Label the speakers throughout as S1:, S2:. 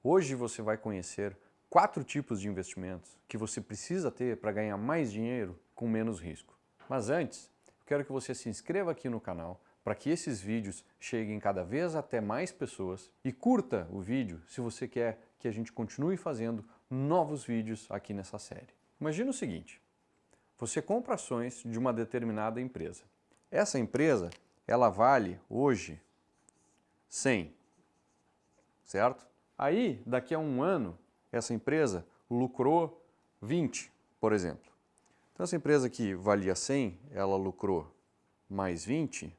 S1: Hoje você vai conhecer 4 tipos de investimentos que você precisa ter para ganhar mais dinheiro com menos risco. Mas antes, eu quero que você se inscreva aqui no canal para que esses vídeos cheguem cada vez até mais pessoas e curta o vídeo se você quer que a gente continue fazendo novos vídeos aqui nessa série. Imagina o seguinte, você compra ações de uma determinada empresa. Essa empresa, ela vale hoje 100, certo? Aí, daqui a um ano, essa empresa lucrou 20, por exemplo. Então, essa empresa que valia 100, ela lucrou mais 20.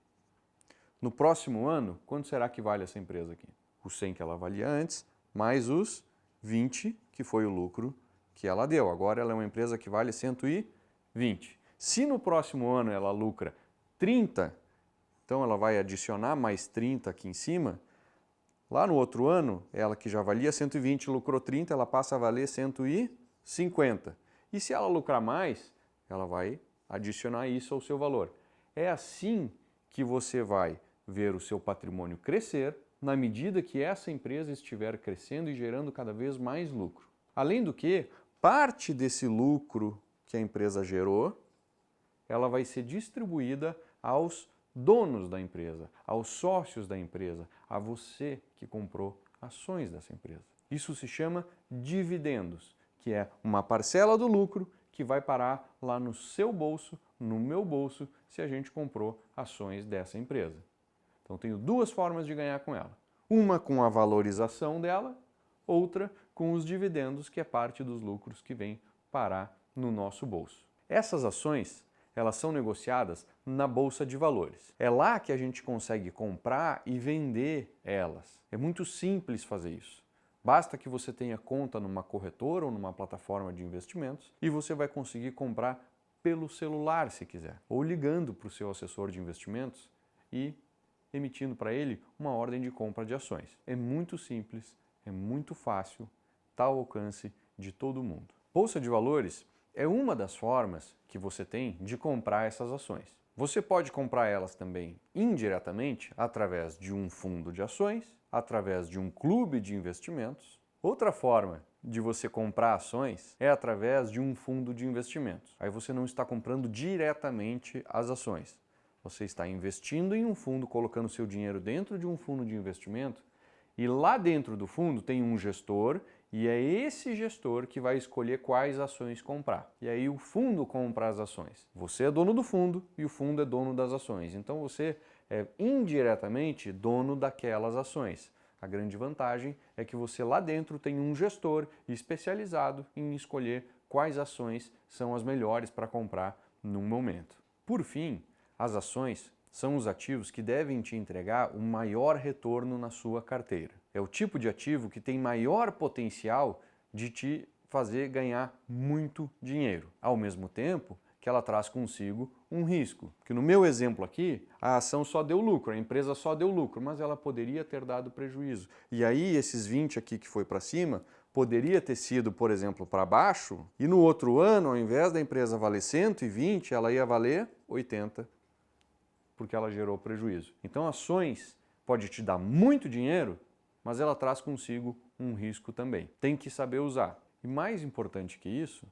S1: No próximo ano, quanto será que vale essa empresa aqui? Os 100 que ela valia antes, mais os 20, que foi o lucro que ela deu. Agora ela é uma empresa que vale 120. Se no próximo ano ela lucra 30, então ela vai adicionar mais 30 aqui em cima. Lá no outro ano, ela que já valia 120, lucrou 30, ela passa a valer 150. E se ela lucrar mais, ela vai adicionar isso ao seu valor. É assim que você vai ver o seu patrimônio crescer na medida que essa empresa estiver crescendo e gerando cada vez mais lucro. Além do que, parte desse lucro que a empresa gerou, ela vai ser distribuída aos donos da empresa, aos sócios da empresa, a você que comprou ações dessa empresa. Isso se chama dividendos, que é uma parcela do lucro que vai parar lá no seu bolso, no meu bolso, se a gente comprou ações dessa empresa. Então, tenho duas formas de ganhar com ela. Uma com a valorização dela, outra com os dividendos, que é parte dos lucros que vem parar no nosso bolso. Essas ações, elas são negociadas na Bolsa de Valores. É lá que a gente consegue comprar e vender elas. É muito simples fazer isso. Basta que você tenha conta numa corretora ou numa plataforma de investimentos e você vai conseguir comprar pelo celular se quiser, ou ligando para o seu assessor de investimentos e emitindo para ele uma ordem de compra de ações. É muito simples, é muito fácil, está ao alcance de todo mundo. Bolsa de Valores é uma das formas que você tem de comprar essas ações. Você pode comprar elas também indiretamente através de um fundo de ações, através de um clube de investimentos. Outra forma de você comprar ações é através de um fundo de investimentos. Aí você não está comprando diretamente as ações. Você está investindo em um fundo, colocando seu dinheiro dentro de um fundo de investimento e lá dentro do fundo tem um gestor e é esse gestor que vai escolher quais ações comprar. E aí o fundo compra as ações. Você é dono do fundo e o fundo é dono das ações. Então você é indiretamente dono daquelas ações. A grande vantagem é que você lá dentro tem um gestor especializado em escolher quais ações são as melhores para comprar num momento. Por fim, as ações são os ativos que devem te entregar o maior retorno na sua carteira. É o tipo de ativo que tem maior potencial de te fazer ganhar muito dinheiro. Ao mesmo tempo que ela traz consigo um risco. Que no meu exemplo aqui, a ação só deu lucro, a empresa só deu lucro, mas ela poderia ter dado prejuízo. E aí esses 20 aqui que foi para cima, poderia ter sido, por exemplo, para baixo, e no outro ano, ao invés da empresa valer 120, ela ia valer 80. Porque ela gerou prejuízo. Então, ações pode te dar muito dinheiro, mas ela traz consigo um risco também. Tem que saber usar. E mais importante que isso,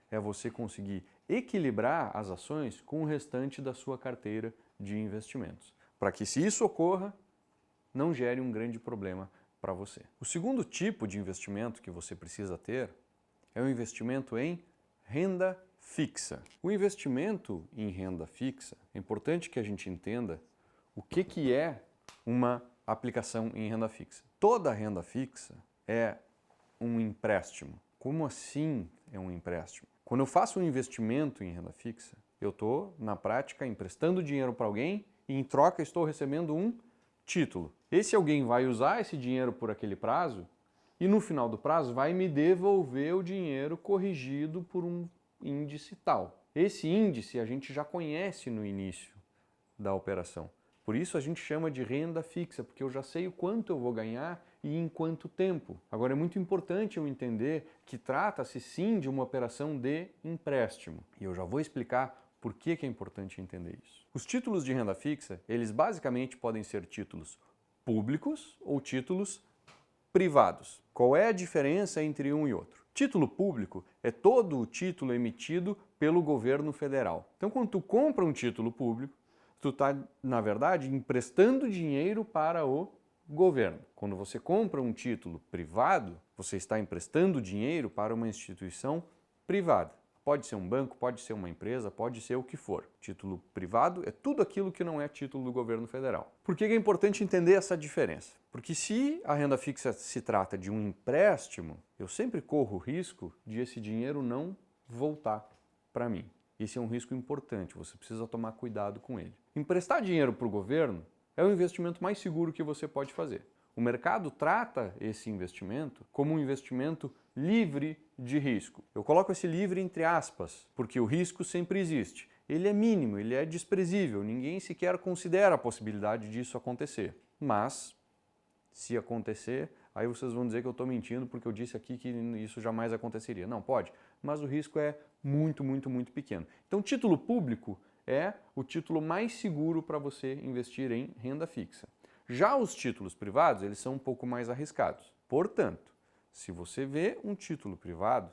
S1: é você conseguir equilibrar as ações com o restante da sua carteira de investimentos. Para que, se isso ocorra, não gere um grande problema para você. O segundo tipo de investimento que você precisa ter é o investimento em renda fixa. O investimento em renda fixa, é importante que a gente entenda o que é uma aplicação em renda fixa. Toda renda fixa é um empréstimo. Como assim é um empréstimo? Quando eu faço um investimento em renda fixa, eu estou, na prática, emprestando dinheiro para alguém e, em troca, estou recebendo um título. Esse alguém vai usar esse dinheiro por aquele prazo e, no final do prazo, vai me devolver o dinheiro corrigido por um índice tal. Esse índice a gente já conhece no início da operação. Por isso a gente chama de renda fixa, porque eu já sei o quanto eu vou ganhar e em quanto tempo. Agora é muito importante eu entender que trata-se sim de uma operação de empréstimo. E eu já vou explicar por que é importante entender isso. Os títulos de renda fixa, eles basicamente podem ser títulos públicos ou títulos privados. Qual é a diferença entre um e outro? Título público é todo o título emitido pelo governo federal. Então, quando tu compra um título público, tu está, na verdade, emprestando dinheiro para o governo. Quando você compra um título privado, você está emprestando dinheiro para uma instituição privada. Pode ser um banco, pode ser uma empresa, pode ser o que for. Título privado é tudo aquilo que não é título do governo federal. Por que é importante entender essa diferença? Porque se a renda fixa se trata de um empréstimo, eu sempre corro o risco de esse dinheiro não voltar para mim. Esse é um risco importante, você precisa tomar cuidado com ele. Emprestar dinheiro para o governo é o investimento mais seguro que você pode fazer. O mercado trata esse investimento como um investimento livre de risco. Eu coloco esse livre entre aspas, porque o risco sempre existe. Ele é mínimo, ele é desprezível, ninguém sequer considera a possibilidade disso acontecer. Mas, se acontecer, aí vocês vão dizer que eu estou mentindo porque eu disse aqui que isso jamais aconteceria. Não, pode, mas o risco é muito, muito, muito pequeno. Então, título público é o título mais seguro para você investir em renda fixa. Já os títulos privados, eles são um pouco mais arriscados. Portanto, se você vê um título privado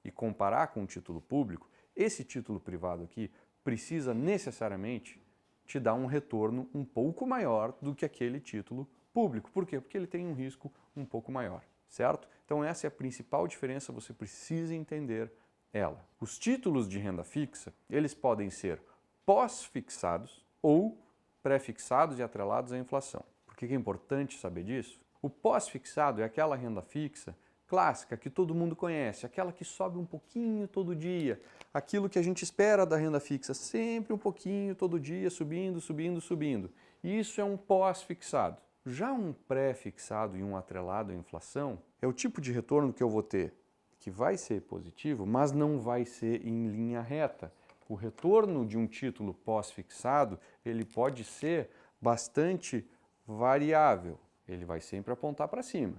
S1: e comparar com um título público, esse título privado aqui precisa necessariamente te dar um retorno um pouco maior do que aquele título público. Por quê? Porque ele tem um risco um pouco maior, certo? Então essa é a principal diferença, você precisa entender ela. Os títulos de renda fixa, eles podem ser pós-fixados ou pré-fixados e atrelados à inflação. Por que é importante saber disso? O pós-fixado é aquela renda fixa clássica que todo mundo conhece, aquela que sobe um pouquinho todo dia, aquilo que a gente espera da renda fixa, sempre um pouquinho todo dia, subindo, subindo, subindo. Isso é um pós-fixado. Já um pré-fixado e um atrelado à inflação é o tipo de retorno que eu vou ter, que vai ser positivo, mas não vai ser em linha reta. O retorno de um título pós-fixado, ele pode ser bastante variável. Ele vai sempre apontar para cima.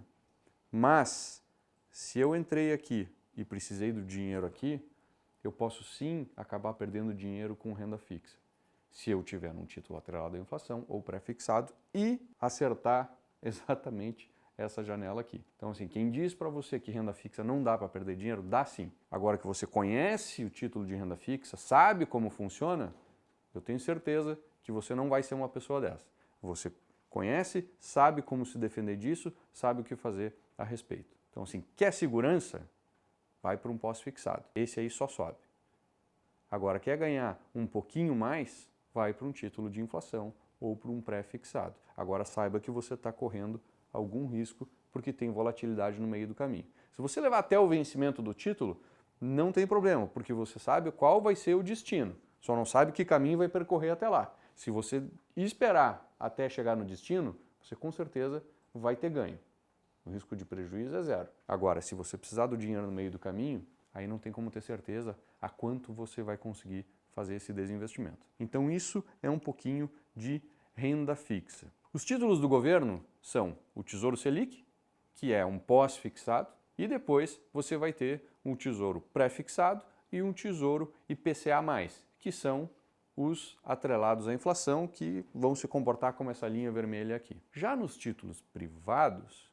S1: Mas, se eu entrei aqui e precisei do dinheiro aqui, eu posso sim acabar perdendo dinheiro com renda fixa. Se eu tiver um título atrelado à inflação ou pré-fixado e acertar exatamente essa janela aqui. Então, assim, quem diz para você que renda fixa não dá para perder dinheiro, dá sim. Agora que você conhece o título de renda fixa, sabe como funciona, eu tenho certeza que você não vai ser uma pessoa dessa. Você conhece, sabe como se defender disso, sabe o que fazer a respeito. Então, assim, quer segurança? Vai para um pós-fixado. Esse aí só sobe. Agora, quer ganhar um pouquinho mais? Vai para um título de inflação ou para um pré-fixado. Agora, saiba que você está correndo algum risco porque tem volatilidade no meio do caminho. Se você levar até o vencimento do título, não tem problema, porque você sabe qual vai ser o destino. Só não sabe que caminho vai percorrer até lá. Se você esperar até chegar no destino, você com certeza vai ter ganho. O risco de prejuízo é zero. Agora, se você precisar do dinheiro no meio do caminho, aí não tem como ter certeza a quanto você vai conseguir fazer esse desinvestimento. Então isso é um pouquinho de renda fixa. Os títulos do governo são o Tesouro Selic, que é um pós-fixado, e depois você vai ter um tesouro pré-fixado e um tesouro IPCA+, que são os atrelados à inflação que vão se comportar como essa linha vermelha aqui. Já nos títulos privados,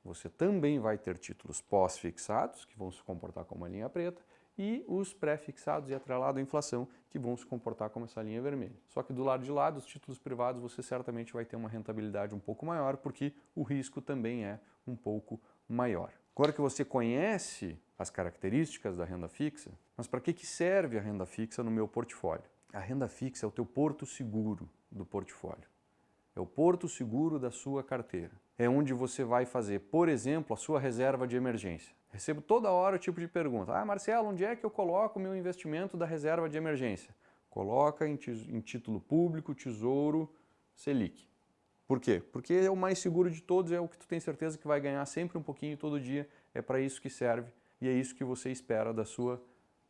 S1: você também vai ter títulos pós-fixados, que vão se comportar como a linha preta, e os pré-fixados e atrelados à inflação, que vão se comportar como essa linha vermelha. Só que do lado de lá, dos títulos privados, você certamente vai ter uma rentabilidade um pouco maior, porque o risco também é um pouco maior. Agora que você conhece as características da renda fixa, mas para que serve a renda fixa no meu portfólio? A renda fixa é o teu porto seguro do portfólio. É o porto seguro da sua carteira. É onde você vai fazer, por exemplo, a sua reserva de emergência. Recebo toda hora o tipo de pergunta. Ah, Marcelo, onde é que eu coloco o meu investimento da reserva de emergência? Coloca em título público, Tesouro Selic. Por quê? Porque é o mais seguro de todos, é o que tu tem certeza que vai ganhar sempre um pouquinho todo dia. É para isso que serve e é isso que você espera da sua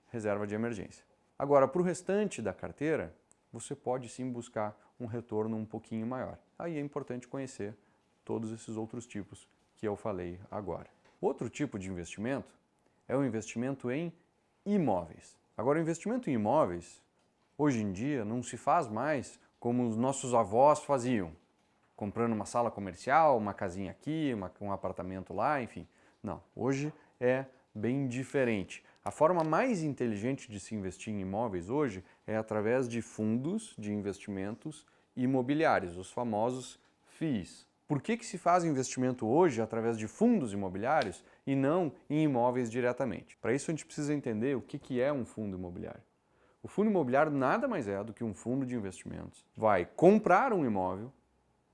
S1: reserva de emergência. Agora, para o restante da carteira, você pode sim buscar um retorno um pouquinho maior. Aí é importante conhecer todos esses outros tipos que eu falei agora. Outro tipo de investimento é o investimento em imóveis. Agora, o investimento em imóveis, hoje em dia, não se faz mais como os nossos avós faziam. comprando uma sala comercial, uma casinha aqui, um apartamento lá, enfim. Não, hoje é bem diferente. A forma mais inteligente de se investir em imóveis hoje é através de fundos de investimentos imobiliários, os famosos FIIs. Por que se faz investimento hoje através de fundos imobiliários e não em imóveis diretamente? Para isso a gente precisa entender o que é um fundo imobiliário. O fundo imobiliário nada mais é do que um fundo de investimentos. Vai comprar um imóvel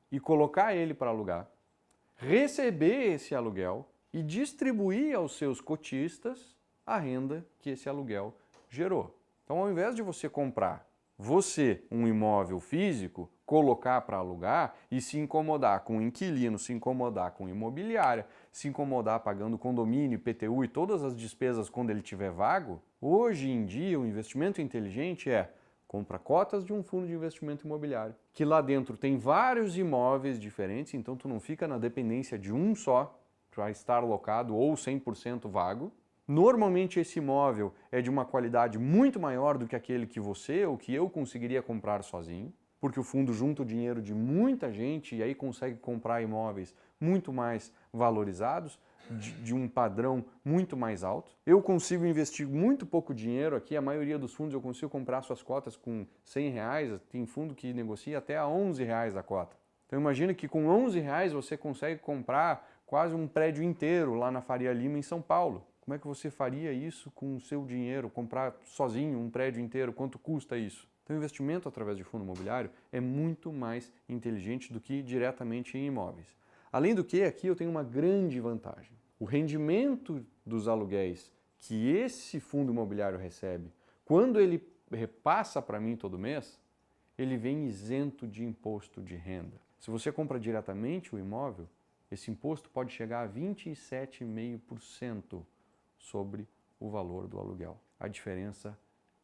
S1: e colocar ele para alugar, receber esse aluguel e distribuir aos seus cotistas a renda que esse aluguel gerou. Então, ao invés de você comprar um imóvel físico, colocar para alugar e se incomodar com o inquilino, se incomodar com imobiliária, se incomodar pagando condomínio, IPTU e todas as despesas quando ele estiver vago, hoje em dia o investimento inteligente é compra cotas de um fundo de investimento imobiliário, que lá dentro tem vários imóveis diferentes, então tu não fica na dependência de um só para estar locado ou 100% vago. Normalmente esse imóvel é de uma qualidade muito maior do que aquele que você ou que eu conseguiria comprar sozinho, porque o fundo junta o dinheiro de muita gente e aí consegue comprar imóveis muito mais valorizados, de um padrão muito mais alto. Eu consigo investir muito pouco dinheiro aqui, a maioria dos fundos eu consigo comprar suas cotas com R$100, tem fundo que negocia até a R$11 a cota. Então imagina que com R$11 você consegue comprar quase um prédio inteiro lá na Faria Lima, em São Paulo. Como é que você faria isso com o seu dinheiro, comprar sozinho um prédio inteiro? Quanto custa isso? Então, o investimento através de fundo imobiliário é muito mais inteligente do que diretamente em imóveis. Além do que, aqui eu tenho uma grande vantagem. O rendimento dos aluguéis que esse fundo imobiliário recebe, quando ele repassa para mim todo mês, ele vem isento de imposto de renda. Se você compra diretamente o imóvel, esse imposto pode chegar a 27,5% sobre o valor do aluguel. A diferença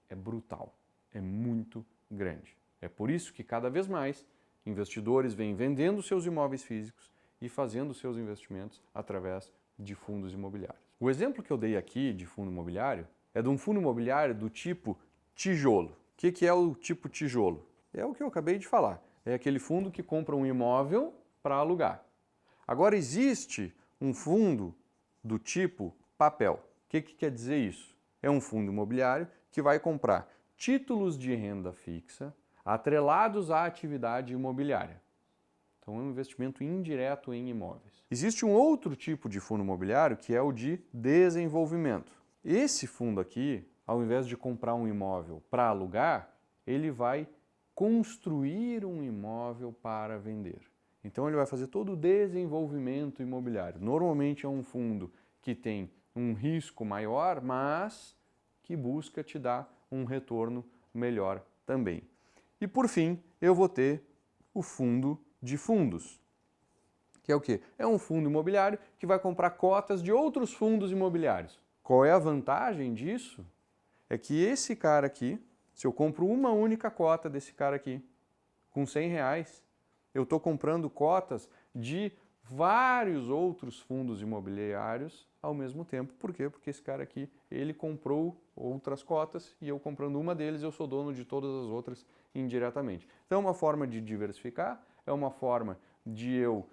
S1: é brutal, é muito grande. É por isso que cada vez mais investidores vêm vendendo seus imóveis físicos e fazendo seus investimentos através de fundos imobiliários. O exemplo que eu dei aqui de fundo imobiliário é de um fundo imobiliário do tipo tijolo. O que é o tipo tijolo? É o que eu acabei de falar. É aquele fundo que compra um imóvel para alugar. Agora existe um fundo do tipo papel. O que quer dizer isso? É um fundo imobiliário que vai comprar títulos de renda fixa atrelados à atividade imobiliária. Então é um investimento indireto em imóveis. Existe um outro tipo de fundo imobiliário que é o de desenvolvimento. Esse fundo aqui, ao invés de comprar um imóvel para alugar, ele vai construir um imóvel para vender. Então ele vai fazer todo o desenvolvimento imobiliário. Normalmente é um fundo que tem um risco maior, mas que busca te dar um retorno melhor também. E por fim, eu vou ter o fundo de fundos, que é o quê? É um fundo imobiliário que vai comprar cotas de outros fundos imobiliários. Qual é a vantagem disso? É que esse cara aqui, se eu compro uma única cota desse cara aqui, com R$100, eu estou comprando cotas de vários outros fundos imobiliários ao mesmo tempo. Por quê? Porque esse cara aqui, ele comprou outras cotas e eu comprando uma deles, eu sou dono de todas as outras indiretamente. Então é uma forma de diversificar, é uma forma de eu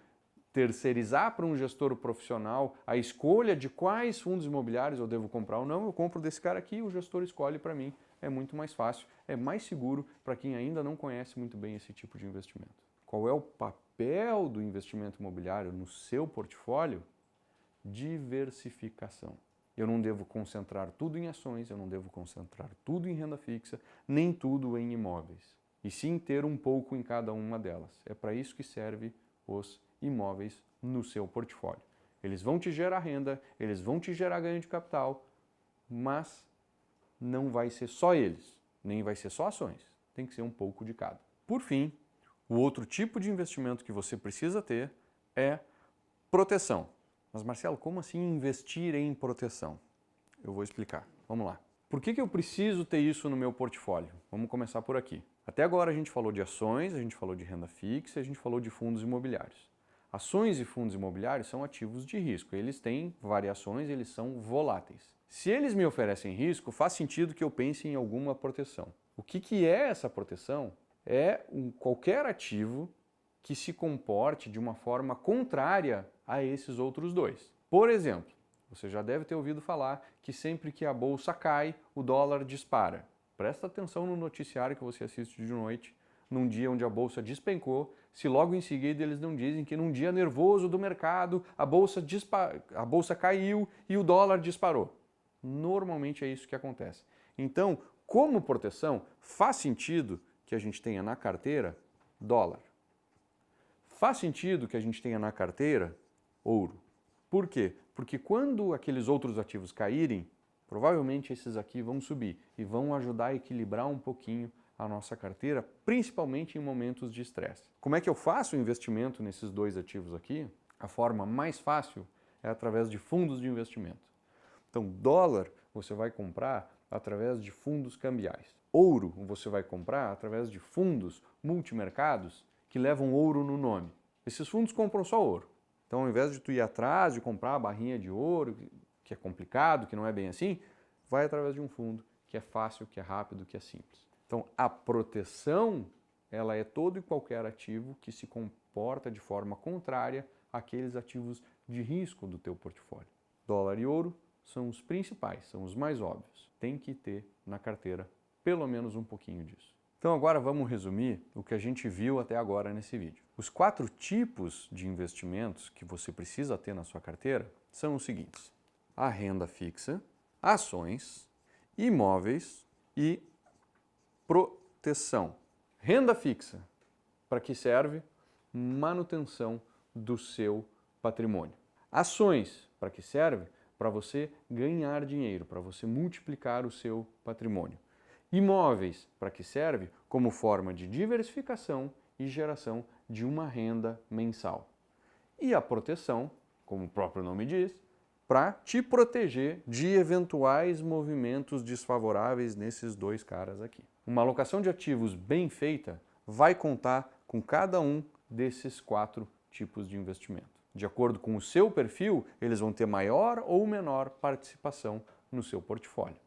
S1: terceirizar para um gestor profissional a escolha de quais fundos imobiliários eu devo comprar ou não. Eu compro desse cara aqui e o gestor escolhe para mim. É muito mais fácil, é mais seguro para quem ainda não conhece muito bem esse tipo de investimento. Qual é o papel do investimento imobiliário no seu portfólio? Diversificação. Eu não devo concentrar tudo em ações, eu não devo concentrar tudo em renda fixa, nem tudo em imóveis. E sim ter um pouco em cada uma delas. É para isso que serve os imóveis no seu portfólio. Eles vão te gerar renda, eles vão te gerar ganho de capital, mas não vai ser só eles, nem vai ser só ações. Tem que ser um pouco de cada. Por fim, o outro tipo de investimento que você precisa ter é proteção. Mas Marcelo, como assim investir em proteção? Eu vou explicar. Vamos lá. Por que eu preciso ter isso no meu portfólio? Vamos começar por aqui. Até agora a gente falou de ações, a gente falou de renda fixa, a gente falou de fundos imobiliários. Ações e fundos imobiliários são ativos de risco. Eles têm variações, eles são voláteis. Se eles me oferecem risco, faz sentido que eu pense em alguma proteção. O que é essa proteção? É qualquer ativo que se comporte de uma forma contrária a esses outros dois. Por exemplo, você já deve ter ouvido falar que sempre que a bolsa cai, o dólar dispara. Presta atenção no noticiário que você assiste de noite, num dia onde a bolsa despencou, se logo em seguida eles não dizem que num dia nervoso do mercado a bolsa caiu e o dólar disparou. Normalmente é isso que acontece. Então, como proteção, faz sentido que a gente tenha na carteira dólar. Faz sentido que a gente tenha na carteira ouro. Por quê? Porque quando aqueles outros ativos caírem, provavelmente esses aqui vão subir e vão ajudar a equilibrar um pouquinho a nossa carteira, principalmente em momentos de estresse. Como é que eu faço o investimento nesses dois ativos aqui? A forma mais fácil é através de fundos de investimento. Então, dólar você vai comprar através de fundos cambiais. Ouro você vai comprar através de fundos multimercados que levam ouro no nome. Esses fundos compram só ouro. Então, ao invés de tu ir atrás de comprar a barrinha de ouro, que é complicado, que não é bem assim, vai através de um fundo que é fácil, que é rápido, que é simples. Então, a proteção, ela é todo e qualquer ativo que se comporta de forma contrária àqueles ativos de risco do teu portfólio. Dólar e ouro são os principais, são os mais óbvios. Tem que ter na carteira pelo menos um pouquinho disso. Então agora vamos resumir o que a gente viu até agora nesse vídeo. Os 4 tipos de investimentos que você precisa ter na sua carteira são os seguintes: a renda fixa, ações, imóveis e proteção. Renda fixa, para que serve? Manutenção do seu patrimônio. Ações, para que serve? Para você ganhar dinheiro, para você multiplicar o seu patrimônio. Imóveis, para que serve? Como forma de diversificação e geração de uma renda mensal. E a proteção, como o próprio nome diz, para te proteger de eventuais movimentos desfavoráveis nesses dois caras aqui. Uma alocação de ativos bem feita vai contar com cada um desses 4 tipos de investimento. De acordo com o seu perfil, eles vão ter maior ou menor participação no seu portfólio.